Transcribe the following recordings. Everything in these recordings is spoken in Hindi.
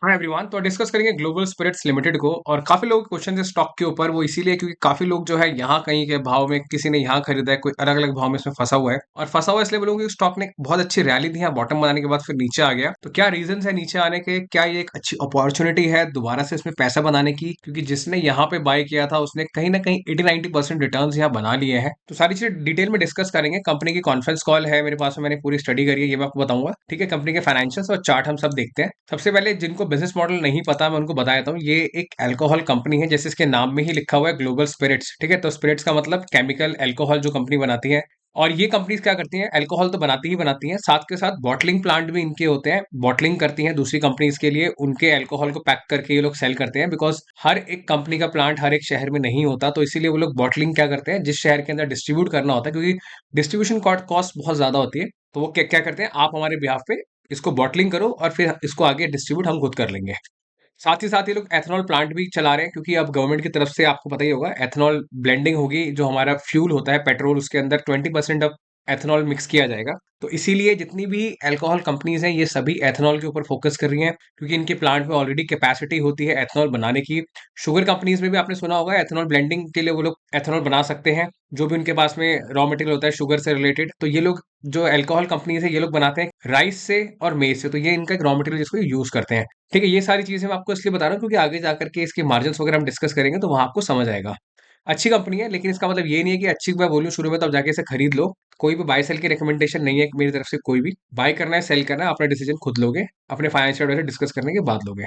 हाँ एवरीवन, तो डिस्कस करेंगे ग्लोबल स्पिरिट्स लिमिटेड को। और काफी लोग क्वेश्चन है स्टॉक के ऊपर, वो इसीलिए क्योंकि काफी लोग जो है यहाँ कहीं के भाव में, किसी ने यहाँ खरीदा है, कोई अलग अलग भाव में इसमें फंसा हुआ है। और फंसा हुआ इसलिए बोलूंगा कि स्टॉक ने एक बहुत अच्छी रैली दी है, बॉटम बनाने के बाद फिर नीचे आ गया। तो क्या रीजन है नीचे आने के, क्या ये एक अच्छी अपॉर्चुनिटी है दोबारा से इसमें पैसा बनाने की? क्योंकि जिसने यहाँ पे बाय किया था उसने कहीं ना कहीं 80-90% रिटर्न यहाँ बना लिए हैं। तो सारी चीजें डिटेल में डिस्कस करेंगे। कंपनी की कॉन्फ्रेंस कॉल है मेरे पास में, मैंने पूरी स्टडी करी है, ये मैं आपको बताऊंगा। ठीक है, कंपनी के फाइनेंशियल्स और चार्ट हम सब देखते हैं। सबसे पहले जिनको बिजनेस मॉडल नहीं पता, मैं उनको बता देता हूँ। ये एक अल्कोहल कंपनी है, जैसे इसके नाम में ही लिखा हुआ है ग्लोबल स्पिरिट्स। ठीक है, तो स्पिरिट्स का मतलब केमिकल अल्कोहल जो कंपनी बनाती है। और ये कंपनीज क्या करती हैं, अल्कोहल तो बनाती ही बनाती हैं, साथ के साथ बॉटलिंग प्लांट भी इनके होते हैं। बॉटलिंग करती हैं दूसरी कंपनीज के लिए, उनके अल्कोहल को पैक करके ये लोग सेल करते हैं। बिकॉज हर एक कंपनी का प्लांट हर एक शहर में नहीं होता, तो इसीलिए वो लोग बॉटलिंग क्या करते हैं, जिस शहर के अंदर डिस्ट्रीब्यूट करना होता है, क्योंकि डिस्ट्रीब्यूशन कॉस्ट बहुत ज्यादा होती है। तो वो क्या क्या करते हैं, आप हमारे बिहाफ पे इसको बॉटलिंग करो और फिर इसको आगे डिस्ट्रीब्यूट हम खुद कर लेंगे। साथ ही ये लोग एथनॉल प्लांट भी चला रहे हैं, क्योंकि अब गवर्नमेंट की तरफ से आपको पता ही होगा, एथनॉल ब्लेंडिंग होगी। जो हमारा फ्यूल होता है पेट्रोल, उसके अंदर 20% ऑफ एथनॉल मिक्स किया जाएगा। तो इसीलिए जितनी भी अल्कोहल कंपनीज हैं, ये सभी एथनॉल के ऊपर फोकस कर रही हैं, क्योंकि इनके प्लांट में ऑलरेडी कैपेसिटी होती है एथनॉल बनाने की। शुगर कंपनीज में भी आपने सुना होगा, एथनॉल ब्लेंडिंग के लिए वो लोग एथनॉल बना सकते हैं, जो भी उनके पास में रॉ मटेरियल होता है शुगर से रिलेटेड। तो ये लोग जो अल्कोहल कंपनीज है, ये लोग बनाते हैं राइस से और मेज से। तो ये इनका एक रॉ मटेरियल जिसको यूज करते हैं। ठीक है, ये सारी चीजें मैं आपको इसलिए बता रहा हूँ क्योंकि आगे जाकर के इसके मार्जिन्स वगैरह हम डिस्कस करेंगे, तो वहां आपको समझ आएगा। अच्छी कंपनी है, लेकिन इसका मतलब ये नहीं है कि अच्छी मैं बोलूँ शुरू में तो आप जाके इसे खरीद लो। कोई भी बाय सेल की रिकमेंडेशन नहीं है मेरी तरफ से। कोई भी बाय करना है, सेल करना है, अपना डिसीजन खुद लोगे, अपने फाइनेंशियल एडवाइजर डिस्कस करने के बाद लोगे।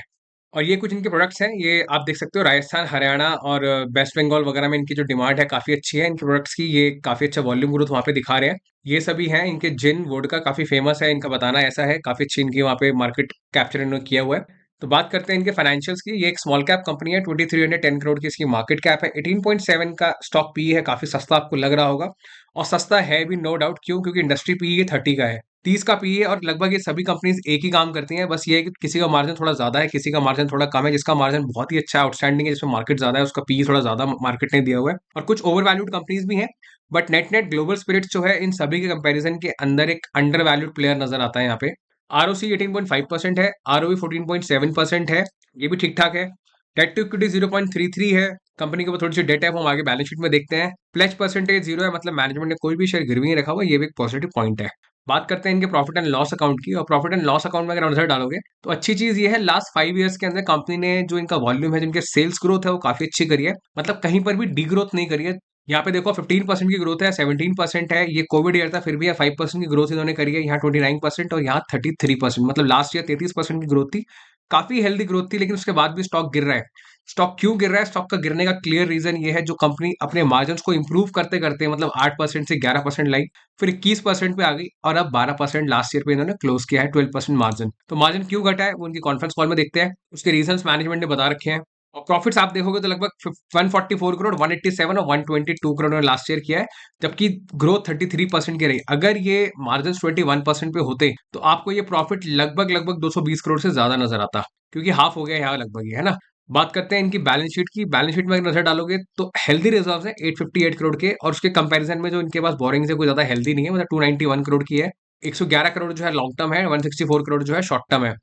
और ये कुछ इनके प्रोडक्ट्स हैं, ये आप देख सकते हो। राजस्थान, हरियाणा और वेस्ट बंगाल वगैरह में इनकी जो डिमांड है काफी अच्छी है इनके प्रोडक्ट्स की। ये काफी अच्छा वॉल्यूम ग्रोथ वहाँ पे दिखा रहे हैं। ये सभी हैं इनके। जिन वोडका काफी फेमस है, इनका बताना ऐसा है, काफी अच्छी इनकी वहाँ पे मार्केट कैप्चर इन्होंने किया हुआ है। तो बात करते हैं इनके फाइनेंशियल्स की। ये एक स्मॉल कैप कंपनी है, 2310 करोड़ की इसकी मार्केट कैप है, 18.7 का स्टॉक पी है। काफी सस्ता आपको लग रहा होगा, और सस्ता है भी, नो डाउट। क्यों? क्योंकि इंडस्ट्री पी ये 30 का है, 30 का पी है। और लगभग ये सभी कंपनीज एक ही काम करती हैं, बस ये है कि किसी का मार्जिन थोड़ा ज्यादा है, किसी का मार्जिन थोड़ा कम है। जिसका मार्जिन बहुत ही अच्छा आउटस्टैंडिंग है, जिसमें मार्केट ज्यादा है, उसका पी थोड़ा ज्यादा मार्केट ने दिया हुआ है। और कुछ ओवर वैल्यूड कंपनीज भी हैं। But net net global spirits जो है, इन सभी के कंपैरिजन के अंदर एक अंडर वैल्यूड प्लेयर नजर आता है यहाँ पे। आरओसी 18.5% है, आरओई 14.7% है, ये भी ठीक ठाक है। डेट टू इक्विटी 0.33 है। कंपनी के ऊपर थोड़ी सी डेट है, वो हम आगे बैलेंस शीट में देखते हैं। प्लेज परसेंटेज 0 है, मतलब मैनेजमेंट ने कोई भी शेयर गिरवी नहीं रखा हुआ, ये भी एक पॉजिटिव पॉइंट है। बात करते हैं इनके प्रॉफिट एंड लॉस अकाउंट की। और प्रॉफिट एंड लॉस अकाउंट में अगर नजर डालोगे, तो अच्छी चीज ये है, लास्ट 5 ईयर्स के अंदर कंपनी ने जो इनका वॉल्यूम है, जिनके सेल्स ग्रोथ है, वो काफी अच्छी करी है। मतलब कहीं पर भी डी ग्रोथ नहीं करी है। यहाँ पे देखो 15% की ग्रोथ है, 17% है। ये कोविड ईयर था, फिर भी 5% की ग्रोथ इन्होंने करी है। यहाँ 29% और यहाँ 33%, मतलब लास्ट ईयर 33% की ग्रोथ थी। काफी हेल्दी ग्रोथ थी, लेकिन उसके बाद भी स्टॉक गिर रहा है। स्टॉक क्यों गिर रहा है? स्टॉक का गिरने का क्लियर रीजन ये है, जो कंपनी अपने मार्जिन को इंप्रूव करते करते, मतलब 8% से 11% लाई, फिर 21% पे आ गई, और अब 12% लास्ट ईयर पे इन्होंने क्लोज किया है, 12% मार्जिन। तो मार्जिन क्यों घटा है, वो उनकी कॉन्फ्रेंस कॉल में देखते हैं। उसके रीजन मैनेजमेंट ने बता रखे हैं। और प्रॉफिट्स आप देखोगे तो लगभग 144 करोड़, 187 और 122 करोड़ ने लास्ट ईयर किया है। जबकि ग्रोथ 33% की रही। अगर ये मार्जिन 21% पे होते, तो आपको ये प्रॉफिट लगभग लगभग 220 करोड़ से ज्यादा नजर आता, क्योंकि हाफ हो गया यहाँ लगभग ही, है ना। बात करते हैं इनकी बैलेंस शीट की। बैलेंस शीट में अगर नजर डालोगे तो हेल्दी रिजर्व्स हैं 858 करोड़ के, और उसके कंपैरिजन में जो इनके पास बोरिंग्स है कोई ज्यादा हेल्दी नहीं है, मतलब 291 करोड़ की है। 111 करोड़ जो है लॉन्ग टर्म है, 164 करोड़ जो है शॉर्ट टर्म है।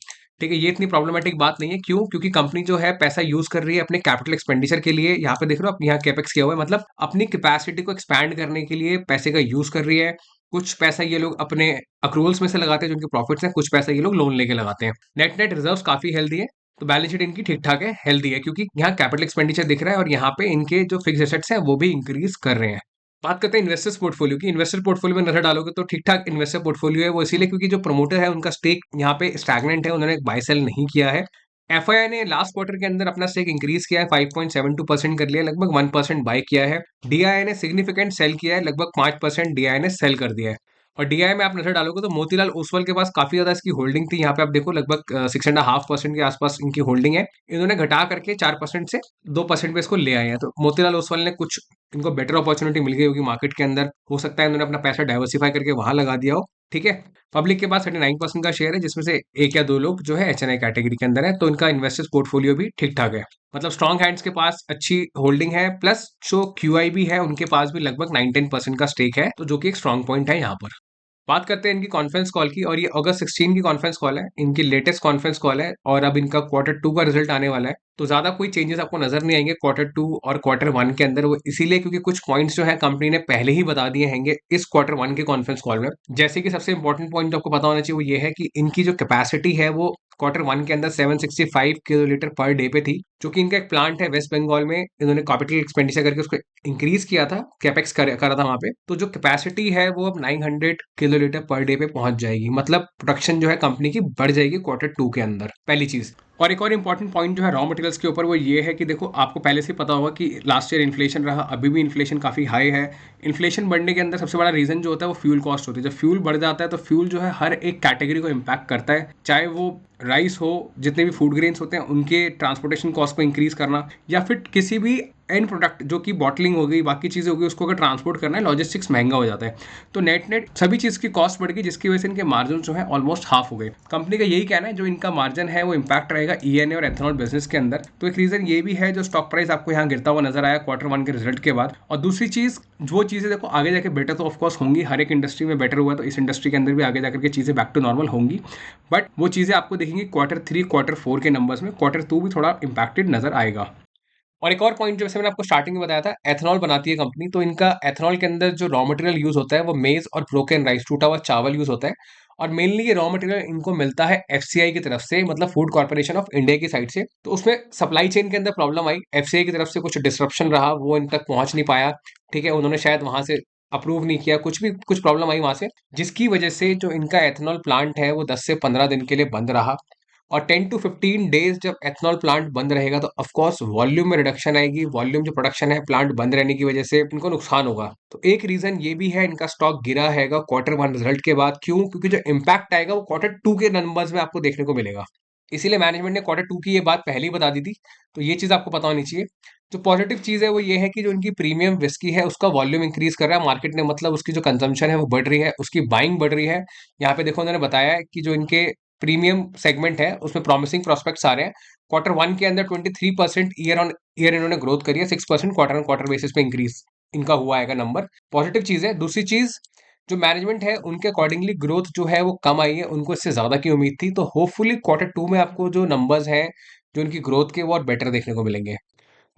ठीक है, ये इतनी प्रॉब्लमेटिक बात नहीं है। क्यों? क्योंकि कंपनी जो है पैसा यूज कर रही है अपने कैपिटल एक्सपेंडिचर के लिए। यहाँ पे देख रहे हो आप, यहाँ कैपेक्स किया हुआ है, मतलब अपनी कैपेसिटी को एक्सपैंड करने के लिए पैसे का यूज कर रही है। कुछ पैसा ये लोग अपने अक्रूवल्स में से लगाते हैं, जो इनके प्रॉफिट्स हैं, कुछ पैसा ये लोग लोन लेके लगाते हैं। नेट नेट रिजर्व्स काफी हेल्दी है। तो बैलेंस शीट इनकी ठीक ठाक है, हेल्दी है, क्योंकि यहाँ कैपिटल एक्सपेंडिचर दिख रहा है, और यहाँ पे इनके जो फिक्स एसेट्स हैं वो भी इंक्रीज कर रहे हैं। बात करते हैं इन्वेस्टर्स पोर्टफोलियो की। इन्वेस्टर पोर्टफोलियो में नजर डालोगे तो ठीक ठाक इन्वेस्टर पोर्टफोलियो है। वो इसीलिए क्योंकि जो प्रमोटर है उनका स्टेक यहाँ पे स्टैग्नेंट है, उन्होंने बाय सेल नहीं किया है। एफआईआई ने लास्ट क्वार्टर के अंदर अपना स्टेक इंक्रीज किया है, 5.72% कर लिया, लगभग 1% बाय किया है। डीआईआई ने सिग्निफिकेंट सेल किया है, लगभग 5% डीआईआई ने सेल कर दिया है। और डीआई में आप नजर डालोगे तो मोतीलाल ओसवाल के पास काफी ज्यादा इसकी होल्डिंग थी। यहाँ पे आप देखो लगभग 6.5% के आसपास इनकी होल्डिंग है। इन्होंने घटा करके 4% से 2% पे इसको ले आए हैं। तो मोतीलाल ओसवाल ने कुछ, इनको बेटर अपॉर्चुनिटी मिल गई होगी मार्केट के अंदर, हो सकता है इन्होंने अपना पैसा डाइवर्सिफाई करके वहां लगा दिया हो। ठीक है। पब्लिक के पास 39% का शेयर है, जिसमें से एक या दो लोग जो है एचएनआई कैटेगरी के अंदर है। तो इनका इन्वेस्टर्स पोर्टफोलियो भी ठीक ठाक है, मतलब स्ट्रॉन्ग हैंड्स के पास अच्छी होल्डिंग है। प्लस जो क्यूआई भी है, उनके पास भी लगभग 9-10% का स्टेक है, तो जो कि एक स्ट्रॉन्ग पॉइंट है यहाँ पर। बात करते हैं इनकी कॉन्फ्रेंस कॉल की, और ये अगस्त 16 की कॉन्फ्रेंस कॉल है, इनकी लेटेस्ट कॉन्फ्रेंस कॉल है, और अब इनका क्वार्टर टू का रिजल्ट आने वाला है। तो ज्यादा कोई चेंजेस आपको नजर नहीं आएंगे क्वार्टर टू और क्वार्टर वन के अंदर, वो इसीलिए क्योंकि कुछ पॉइंट्स जो है कंपनी ने पहले ही बता दिए हैंगे इस क्वार्टर वन के कॉन्फ्रेंस कॉल में। जैसे कि सबसे इंपॉर्टेंट पॉइंट आपको पता होना चाहिए वो ये है कि इनकी जो कैपेसिटी है वो क्वार्टर वन के अंदर 765 किलोलीटर पर डे पे थी, जो कि इनका एक प्लांट है वेस्ट बंगाल में, इन्होंने कैपिटल एक्सपेंडिचर करके उसको इंक्रीज किया था, कैपेक्स करा था वहां पे। तो जो कैपेसिटी है वो अब 900 किलोलीटर पर डे पे पहुंच जाएगी, मतलब प्रोडक्शन जो है कंपनी की बढ़ जाएगी क्वार्टर टू के अंदर, पहली चीज। और एक और इंपॉर्टेंट पॉइंट जो है रॉ मटेरियल्स के ऊपर वो ये है कि देखो आपको पहले से पता होगा कि लास्ट ईयर इन्फ्लेशन रहा, अभी भी इन्फ्लेशन काफ़ी हाई है। इन्फ्लेशन बढ़ने के अंदर सबसे बड़ा रीज़न जो होता है वो फ्यूल कॉस्ट होती है। जब फ्यूल बढ़ जाता है तो फ्यूल जो है हर एक कैटेगरी को इम्पैक्ट करता है, चाहे वो राइस हो, जितने भी फूड ग्रेन्स होते हैं उनके ट्रांसपोर्टेशन कॉस्ट को इंक्रीज करना, या फिर किसी भी एंड प्रोडक्ट जो कि बॉटलिंग हो गई, बाकी चीज़ें हो गई, उसको अगर ट्रांसपोर्ट करना है, लॉजिस्टिक्स महंगा हो जाता है। तो नेट नेट सभी चीज़ की कॉस्ट बढ़ गई, जिसकी वजह से इनके मार्जिन जो है ऑलमोस्ट हाफ हो गए। कंपनी का यही कहना है जो इनका मार्जिन है वो इम्पैक्ट रहेगा ईएनए और एथेनॉल बिजनेस के अंदर। तो एक रीज़न ये भी है जो स्टॉक प्राइस आपको यहाँ गिरता हुआ नजर आया क्वार्टर वन के रिजल्ट के बाद। और दूसरी चीज़, वो चीज़ें देखो आगे जाके बेटर तो ऑफकोर्स होंगी, हर एक इंडस्ट्री में बेटर हुआ तो इस इंडस्ट्री के अंदर भी आगे जाकर के चीज़ें बैक टू नॉर्मल होंगी, बट वो चीज़ें आपको दिखेंगी क्वार्टर थ्री क्वार्टर फोर के नंबर्स में। क्वार्टर टू भी थोड़ा इंपैक्टेड नजर आएगा। और एक और पॉइंट जो जैसे मैंने आपको स्टार्टिंग में बताया था, एथेनॉल बनाती है कंपनी, तो इनका एथेनॉल के अंदर जो रॉ मटेरियल यूज होता है वो मेज और ब्रोकन राइस, टूटा हुआ चावल यूज होता है। और मेनली ये रॉ मटेरियल इनको मिलता है एफसीआई की तरफ से, मतलब फूड कॉर्पोरेशन ऑफ इंडिया की साइड से। तो उसमें सप्लाई चेन के अंदर प्रॉब्लम आई, एफसीआई की तरफ से कुछ डिस्ट्रप्शन रहा, वो इन तक पहुंच नहीं पाया। ठीक है, उन्होंने शायद वहां से अप्रूव नहीं किया, कुछ प्रॉब्लम आई वहां से, जिसकी वजह से जो इनका एथेनॉल प्लांट है वो 10 से 15 दिन के लिए बंद रहा। और 10 to 15 डेज जब एथेनॉल प्लांट बंद रहेगा तो ऑफकोर्स वॉल्यूम में रिडक्शन आएगी, वॉल्यूम जो प्रोडक्शन है प्लांट बंद रहने की वजह से इनको नुकसान होगा। तो एक रीजन ये भी है इनका स्टॉक गिरा हैगा क्वार्टर वन रिजल्ट के बाद। क्यों? क्योंकि जो इम्पैक्ट आएगा वो क्वार्टर टू के नंबर्स में आपको देखने को मिलेगा। इसीलिए मैनेजमेंट ने क्वार्टर टू की ये बात पहले ही बता दी थी। तो ये चीज आपको पता होनी चाहिए। जो पॉजिटिव चीज है वो ये है कि जो इनकी प्रीमियम विस्की है उसका वॉल्यूम इंक्रीज कर रहा है मार्केट ने, मतलब उसकी जो कंजम्पशन है वो बढ़ रही है, उसकी बाइंग बढ़ रही है। यहाँ पे देखो उन्होंने बताया है कि जो इनके प्रीमियम सेगमेंट है उसमें प्रॉमिसिंग प्रोस्पेक्ट्स आ रहे हैं। क्वार्टर वन के अंदर 23% ईयर ऑन ईयर इन्होंने ग्रोथ करी है, 6% क्वार्टर ऑन क्वार्टर बेसिस पे इंक्रीज इनका हुआ है नंबर। पॉजिटिव चीज है। दूसरी चीज, जो मैनेजमेंट है उनके अकॉर्डिंगली ग्रोथ जो है वो कम आई है, उनको इससे ज्यादा की उम्मीद थी। तो होपफुली क्वार्टर टू में आपको जो नंबर्स हैं जो इनकी ग्रोथ के वो और बेटर देखने को मिलेंगे।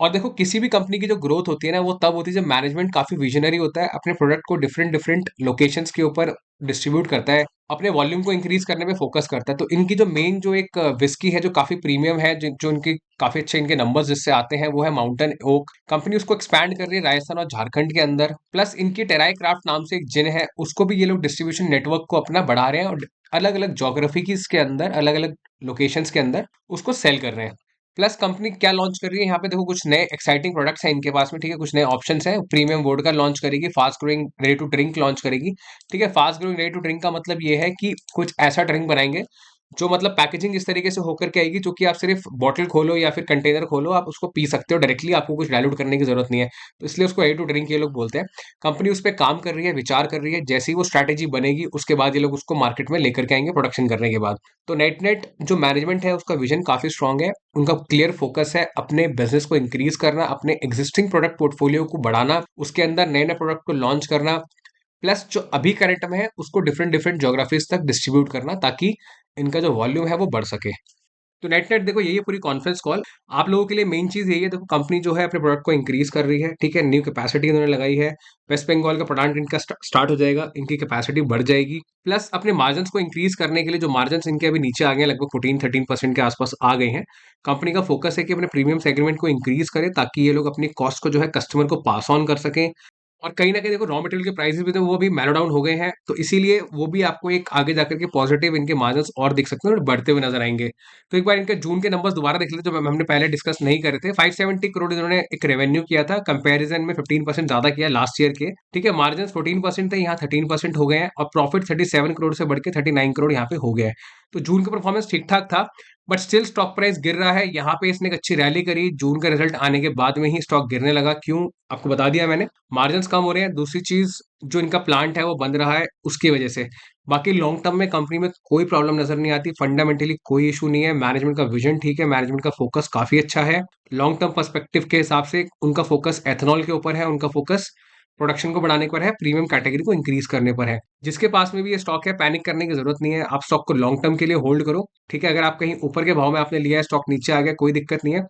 और देखो किसी भी कंपनी की जो ग्रोथ होती है ना वो तब होती है जब मैनेजमेंट काफी विजनरी होता है, अपने प्रोडक्ट को डिफरेंट डिफरेंट लोकेशंस के ऊपर डिस्ट्रीब्यूट करता है, अपने वॉल्यूम को इंक्रीज करने में फोकस करता है। तो इनकी जो मेन जो एक विस्की है जो काफी प्रीमियम है, जो इनकी काफी अच्छे इनके नंबर्स जिससे आते हैं, वो है माउंटेन ओक। कंपनी उसको एक्सपैंड कर रही है राजस्थान और झारखंड के अंदर। प्लस इनकी टेराई क्राफ्ट नाम से एक जिन है, उसको भी ये लोग डिस्ट्रीब्यूशन नेटवर्क को अपना बढ़ा रहे हैं, और अलग अलग जोग्राफी की इसके अंदर, अलग अलग लोकेशंस के अंदर उसको सेल कर रहे हैं। प्लस कंपनी क्या लॉन्च कर रही है यहाँ पे देखो, कुछ नए एक्साइटिंग प्रोडक्ट्स हैं इनके पास में। ठीक है, कुछ नए ऑप्शंस हैं, प्रीमियम वोडका लॉन्च करेगी, fast growing ready to drink launch करेगी। ठीक है, fast growing ready to drink का मतलब ये है कि कुछ ऐसा ड्रिंक बनाएंगे जो मतलब पैकेजिंग इस तरीके से होकर के आएगी जो कि आप सिर्फ बॉटल खोलो या फिर कंटेनर खोलो आप उसको पी सकते हो डायरेक्टली, आपको कुछ डायल्यूट करने की जरूरत नहीं है। तो इसलिए उसको रेडी टू ड्रिंक ये लोग बोलते हैं। कंपनी उस पर काम कर रही है, विचार कर रही है, जैसी वो स्ट्रैटेजी बनेगी उसके बाद ये लोग उसको मार्केट में लेकर के आएंगे प्रोडक्शन करने के बाद। तो नेट नेट जो मैनेजमेंट है उसका विजन काफी स्ट्रांग है, उनका क्लियर फोकस है अपने बिजनेस को इंक्रीज करना, अपने एग्जिस्टिंग प्रोडक्ट पोर्टफोलियो को बढ़ाना, उसके अंदर नए नए प्रोडक्ट को लॉन्च करना, प्लस जो अभी करंट में है उसको डिफरेंट डिफरेंट ज्योग्राफीज तक डिस्ट्रीब्यूट करना, ताकि इनका जो वॉल्यूम है वो बढ़ सके। तो नेट नेट देखो यही है पूरी कॉन्फ्रेंस कॉल। आप लोगों के लिए मेन चीज यही है, देखो कंपनी जो है अपने प्रोडक्ट को इंक्रीज कर रही है। ठीक है, न्यू कैपेसिटी इन्होंने लगाई है, वेस्ट बंगाल का प्लांट इनका स्टार्ट हो जाएगा, इनकी कैपेसिटी बढ़ जाएगी। प्लस अपने मार्जिन को इंक्रीज करने के लिए जो मार्जिन इनके अभी नीचे आ गए हैं, लगभग 14-13% के आसपास आ गए हैं। कंपनी का फोकस है कि अपने प्रीमियम सेगमेंट को इंक्रीज करे ताकि ये लोग अपनी कॉस्ट को जो है कस्टमर को पास ऑन कर सकें। और कहीं न कहीं देखो रॉ मटेरियल के प्राइसेस भी तो वो भी मैलो डाउन हो गए हैं, तो इसीलिए वो भी आपको एक आगे जाकर के पॉजिटिव इनके मार्जिन्स और दिख सकते हैं और बढ़ते हुए नज़र आएँगे। तो एक बार इनके जून के नंबर्स दोबारा देख लेते हैं, जो हमने पहले डिस्कस नहीं करे थे। 570 करोड़ इन्होंने एक रेवेन्यू किया था, कंपैरिजन में 15% ज़्यादा किया लास्ट ईयर के। ठीक है, मार्जिन्स 14% थे, यहाँ 13% हो गए हैं, और प्रॉफिट 37 करोड़ से बढ़ के 39 करोड़ यहाँ पे हो गया है। तो जून का परफॉर्मेंस ठीक-ठाक था, बट स्टिल स्टॉक प्राइस गिर रहा है। यहाँ पे इसने एक अच्छी रैली करी, जून का रिजल्ट आने के बाद में ही स्टॉक गिरने लगा। क्यों? आपको बता दिया मैंने, मार्जिन्स कम हो रहे हैं, दूसरी चीज जो इनका प्लांट है वो बंद रहा है उसकी वजह से। बाकी लॉन्ग टर्म में कंपनी में कोई प्रॉब्लम नजर नहीं आती, फंडामेंटली कोई इशू नहीं है, मैनेजमेंट का विजन ठीक है, मैनेजमेंट का फोकस काफी अच्छा है। लॉन्ग टर्म पर्सपेक्टिव के हिसाब से उनका फोकस एथेनॉल के ऊपर है, उनका फोकस प्रोडक्शन को बढ़ाने पर है, प्रीमियम कैटेगरी को इंक्रीज करने पर है। जिसके पास में भी ये स्टॉक है, पैनिक करने की जरूरत नहीं है, आप स्टॉक को लॉन्ग टर्म के लिए होल्ड करो। ठीक है, अगर आप कहीं ऊपर के भाव में आपने लिया है, स्टॉक नीचे आ गया, कोई दिक्कत नहीं है।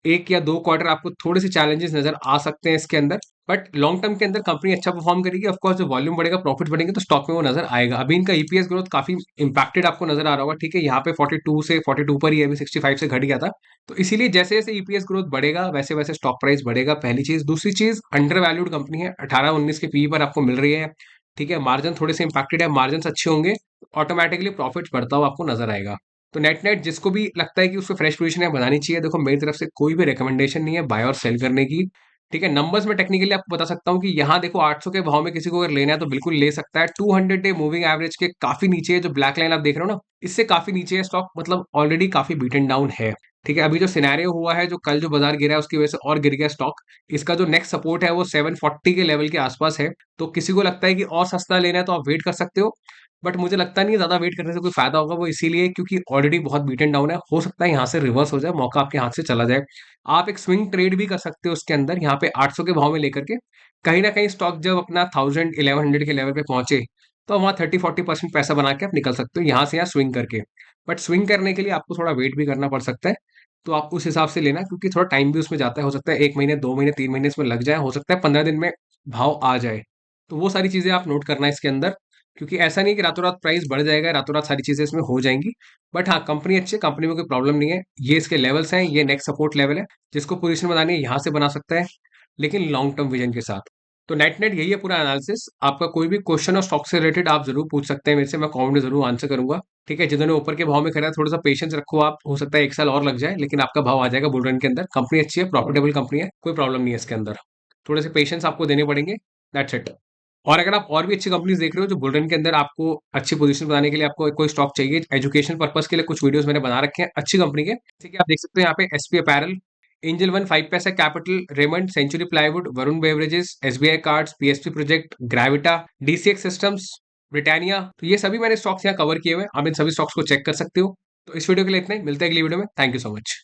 1 या 2 क्वार्टर आपको थोड़े से चैलेंजेस नजर आ सकते हैं इसके अंदर, बट लॉन्ग टर्म के अंदर कंपनी अच्छा परफॉर्म करेगी। ऑफ कोर्स, जो वॉल्यूम बढ़ेगा, प्रॉफिट बढ़ेंगे, तो स्टॉक में वो नजर आएगा। अभी इनका ईपीएस ग्रोथ काफी इंपैक्टेड आपको नजर आ रहा होगा। ठीक है, यहाँ पे 42 से 42 पर ही है, अभी 65 से घट गया था। तो इसीलिए जैसे जैसे ईपीएस ग्रोथ बढ़ेगा, वैसे वैसे स्टॉक प्राइस बढ़ेगा, पहली चीज। दूसरी चीज, अंडर वैल्यूड कंपनी है, 18-19 के पीई पर आपको मिल रही है। ठीक है, मार्जिन थोड़े से इंपैक्टेड है, मार्जिन अच्छे होंगे, ऑटोमेटिकली प्रॉफिट बढ़ता हुआ आपको नजर आएगा। तो नेट नेट जिसको भी लगता है कि उसको फ्रेश पोजीशन है बनानी चाहिए, देखो मेरी तरफ से कोई भी रिकमेंडेशन नहीं है बाय और सेल करने की। ठीक है, नंबर्स में टेक्निकली आपको बता सकता हूँ कि यहाँ देखो 800 के भाव में किसी को अगर लेना है तो बिल्कुल ले सकता है। 200 डे मूविंग एवरेज के काफी नीचे है, जो ब्लैक लाइन आप देख रहे हो ना, इससे काफी नीचे है स्टॉक, मतलब ऑलरेडी काफी बीटन डाउन है। ठीक है, अभी जो सिनेरियो हुआ है, जो कल जो बाजार गिरा है, उसकी वजह से और गिर गया स्टॉक। इसका जो नेक्स्ट सपोर्ट है वो 740 के लेवल के आसपास है। तो किसी को लगता है कि और सस्ता लेना है तो आप वेट कर सकते हो, बट मुझे लगता नहीं है ज्यादा वेट करने से कोई फायदा होगा। वो इसीलिए क्योंकि ऑलरेडी बहुत बीटन डाउन है, हो सकता है यहाँ से रिवर्स हो जाए, मौका आपके हाथ से चला जाए। आप एक स्विंग ट्रेड भी कर सकते हो उसके अंदर, यहाँ पे 800 के भाव में लेकर के कहीं ना कहीं स्टॉक जब अपना 1000-1100 के लेवल पे पहुंचे, तो वहाँ 30-40% पैसा बना के आप निकल सकते हो यहाँ से, यहाँ स्विंग करके। बट स्विंग करने के लिए आपको थोड़ा वेट भी करना पड़ सकता है। तो आप उस हिसाब से लेना, क्योंकि थोड़ा टाइम भी उसमें जाता है। हो सकता है 1 महीने, 2 महीने, 3 महीने इसमें लग जाए, हो सकता है 15 दिन में भाव आ जाए। तो वो सारी चीजें आप नोट करना है इसके अंदर, क्योंकि ऐसा नहीं है कि रातों रात प्राइस बढ़ जाएगा, रातों रात सारी चीजें इसमें हो जाएंगी। बट हाँ, कंपनी अच्छी है, कंपनी में कोई प्रॉब्लम नहीं है। ये इसके लेवल्स हैं, ये नेक्स्ट सपोर्ट लेवल है। जिसको पोजीशन बनानी है यहाँ से बना सकता है, लेकिन लॉन्ग टर्म विजन के साथ। तो नेट नेट यही है पूरा एनालिसिस। आपका कोई भी क्वेश्चन और स्टॉक से रिलेटेड आप जरूर पूछ सकते हैं मेरे से, मैं कमेंट में जरूर आंसर करूंगा। ठीक है, जिन्होंने ऊपर के भाव में खरीदा, थोड़ा सा पेशेंस रखो आप, हो सकता है 1 साल और लग जाए, लेकिन आपका भाव आ जाएगा बुल रन के अंदर। कंपनी अच्छी है, प्रॉफिटेबल कंपनी है, कोई प्रॉब्लम नहीं है इसके अंदर। थोड़े से पेशेंस आपको देने पड़ेंगे, दैट्स इट। और अगर आप और भी अच्छी कंपनीज देख रहे हो जो बुल के अंदर आपको अच्छी पोजीशन बनाने के लिए आपको कोई स्टॉक चाहिए, एजुकेशन पर्पस के लिए कुछ वीडियोस मैंने बना रखे हैं अच्छी कंपनी के, जैसे कि आप देख सकते हो यहाँ पे SP apparel, angel one, 5 paisa capital, Raymond, century plywood, Varun beverages, SBI cards, PSP project, Gravita, DCX systems, Britannia. तो ये सभी मैंने स्टॉक्स यहाँ कवर किए हुए हैं, आप इन सभी स्टॉक्स को चेक कर सकते हो। तो इस वीडियो के लिए इतना ही, मिलते हैं अगली वीडियो में। Thank you so much.